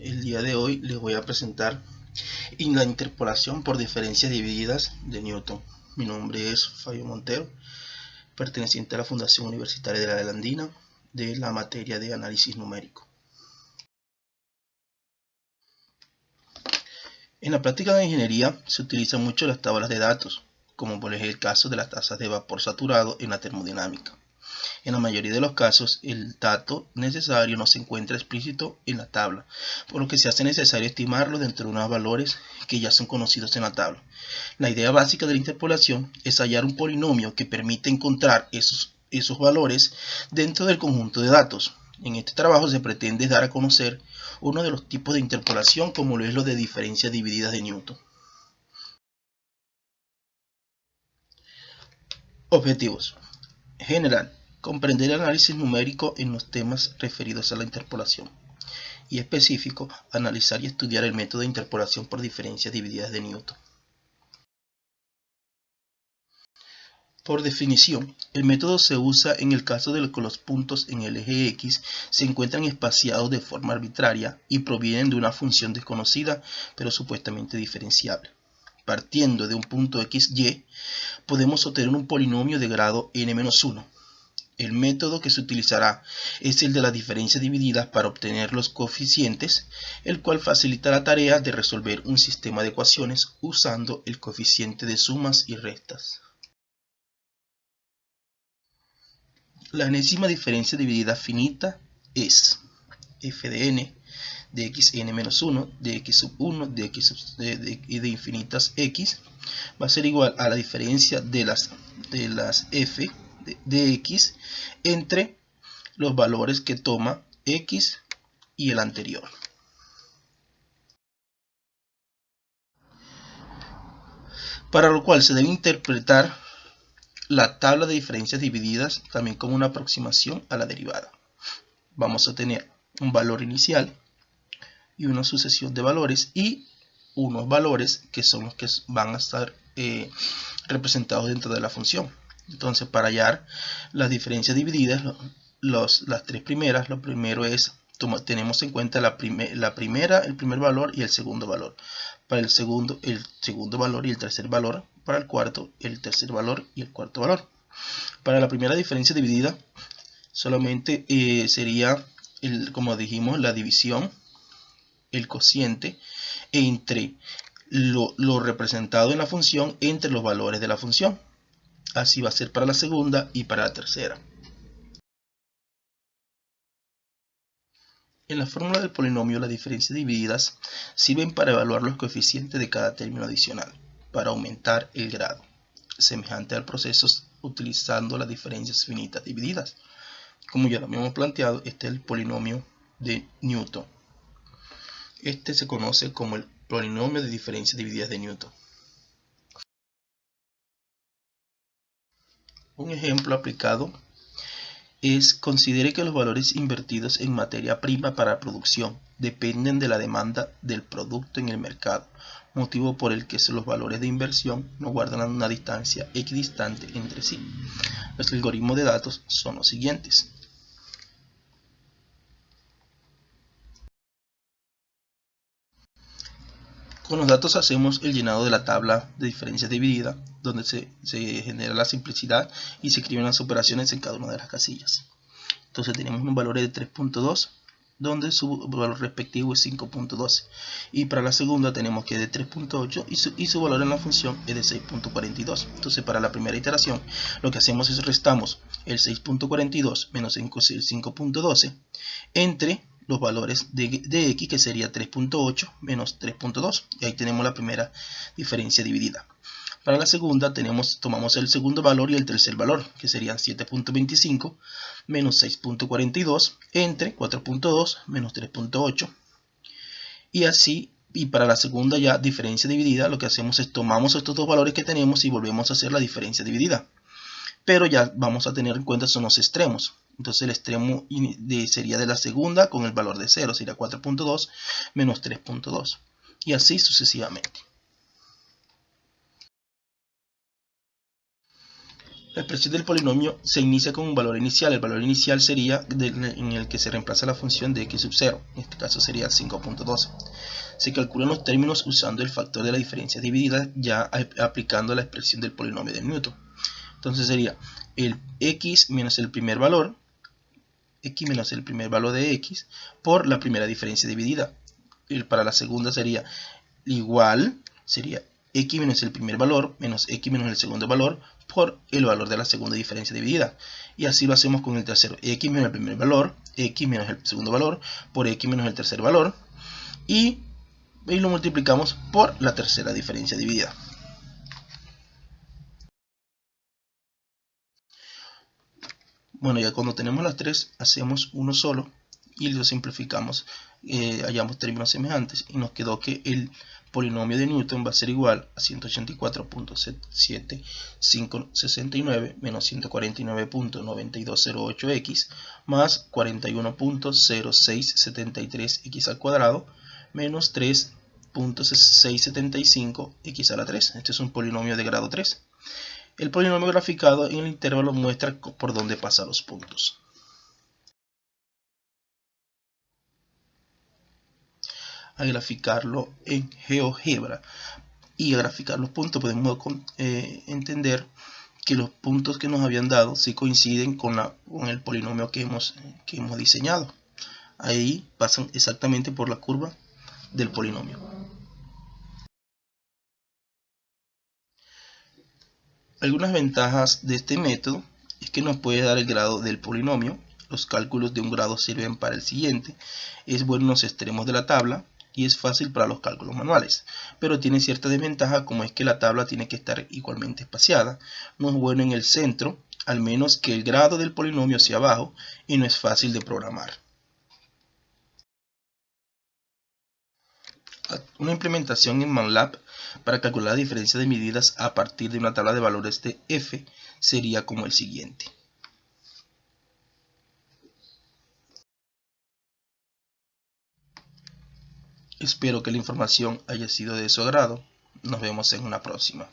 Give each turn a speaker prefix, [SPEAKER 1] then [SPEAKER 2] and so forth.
[SPEAKER 1] El día de hoy les voy a presentar la interpolación por diferencias divididas de Newton. Mi nombre es Fabio Montero, perteneciente a la Fundación Universitaria de la Andina de la materia de análisis numérico. En la práctica de ingeniería se utilizan mucho las tablas de datos, como por ejemplo el caso de las tasas de vapor saturado en la termodinámica. En la mayoría de los casos, el dato necesario no se encuentra explícito en la tabla, por lo que se hace necesario estimarlo dentro de unos valores que ya son conocidos en la tabla. La idea básica de la interpolación es hallar un polinomio que permite encontrar esos valores dentro del conjunto de datos. En este trabajo se pretende dar a conocer uno de los tipos de interpolación, como lo es lo de diferencias divididas de Newton. Objetivos. General. Comprender el análisis numérico en los temas referidos a la interpolación. Y específico, analizar y estudiar el método de interpolación por diferencias divididas de Newton. Por definición, el método se usa en el caso de que los puntos en el eje X se encuentran espaciados de forma arbitraria y provienen de una función desconocida, pero supuestamente diferenciable. Partiendo de un punto XY, podemos obtener un polinomio de grado n-1. El método que se utilizará es el de las diferencias divididas para obtener los coeficientes, el cual facilita la tarea de resolver un sistema de ecuaciones usando el coeficiente de sumas y restas. La enésima diferencia dividida finita es f de n de x n-1 de x sub 1 de x y de infinitas x va a ser igual a la diferencia de las f de x entre los valores que toma x y el anterior. Para lo cual se debe interpretar la tabla de diferencias divididas también como una aproximación a la derivada. Vamos a tener un valor inicial y una sucesión de valores y unos valores que son los que van a estar representados dentro de la función. Entonces, para hallar las diferencias divididas, las tres primeras, lo primero es, tenemos en cuenta el primer valor y el segundo valor. Para el segundo valor y el tercer valor. Para el cuarto, el tercer valor y el cuarto valor. Para la primera diferencia dividida, solamente sería, como dijimos, la división, el cociente, entre lo representado en la función entre los valores de la función. Así va a ser para la segunda y para la tercera. En la fórmula del polinomio, las diferencias divididas sirven para evaluar los coeficientes de cada término adicional, para aumentar el grado, semejante al proceso utilizando las diferencias finitas divididas. Como ya lo habíamos planteado, este es el polinomio de Newton. Este se conoce como el polinomio de diferencias divididas de Newton. Un ejemplo aplicado es: considere que los valores invertidos en materia prima para producción dependen de la demanda del producto en el mercado, motivo por el que los valores de inversión no guardan una distancia equidistante entre sí. Los algoritmos de datos son los siguientes. Con los datos hacemos el llenado de la tabla de diferencias divididas, donde se genera la simplicidad y se escriben las operaciones en cada una de las casillas. Entonces tenemos un valor de 3.2, donde su valor respectivo es 5.12. Y para la segunda tenemos que es de 3.8 y su valor en la función es de 6.42. Entonces, para la primera iteración, lo que hacemos es restamos el 6.42 menos el 5.12 entre los valores de x, que sería 3.8 menos 3.2. Y ahí tenemos la primera diferencia dividida. Para la segunda tomamos el segundo valor y el tercer valor, que serían 7.25 menos 6.42 entre 4.2 menos 3.8. Y así, y para la segunda ya diferencia dividida, lo que hacemos es tomamos estos dos valores que tenemos y volvemos a hacer la diferencia dividida. Pero ya vamos a tener en cuenta son los extremos. Entonces el extremo sería de la segunda con el valor de 0, sería 4.2 menos 3.2. Y así sucesivamente. La expresión del polinomio se inicia con un valor inicial. El valor inicial sería en el que se reemplaza la función de x sub 0. En este caso sería 5.12. Se calculan los términos usando el factor de la diferencia dividida, ya aplicando la expresión del polinomio de Newton. Entonces sería el x menos el primer valor, x menos el primer valor de x, por la primera diferencia dividida. Para la segunda sería igual, sería x menos el primer valor menos x menos el segundo valor por el valor de la segunda diferencia dividida. Y así lo hacemos con el tercero, x menos el primer valor, x menos el segundo valor por x menos el tercer valor, y lo multiplicamos por la tercera diferencia dividida. Bueno, ya cuando tenemos las tres, hacemos uno solo y lo simplificamos, hallamos términos semejantes y nos quedó que el polinomio de Newton va a ser igual a 184.7569 menos 149.9208x más 41.0673x al cuadrado menos 3.675x a la 3. Este es un polinomio de grado 3. El polinomio graficado en el intervalo muestra por dónde pasan los puntos. A graficarlo en GeoGebra y a graficar los puntos podemos entender que los puntos que nos habían dado sí coinciden con el polinomio que hemos diseñado. Ahí pasan exactamente por la curva del polinomio. Algunas ventajas de este método es que nos puede dar el grado del polinomio. Los cálculos de un grado sirven para el siguiente. Es bueno en los extremos de la tabla y es fácil para los cálculos manuales, pero tiene cierta desventaja, como es que la tabla tiene que estar igualmente espaciada. No es bueno en el centro, al menos que el grado del polinomio sea bajo, y no es fácil de programar. Una implementación en MATLAB para calcular la diferencia de medidas a partir de una tabla de valores de f sería como el siguiente. Espero que la información haya sido de su agrado. Nos vemos en una próxima.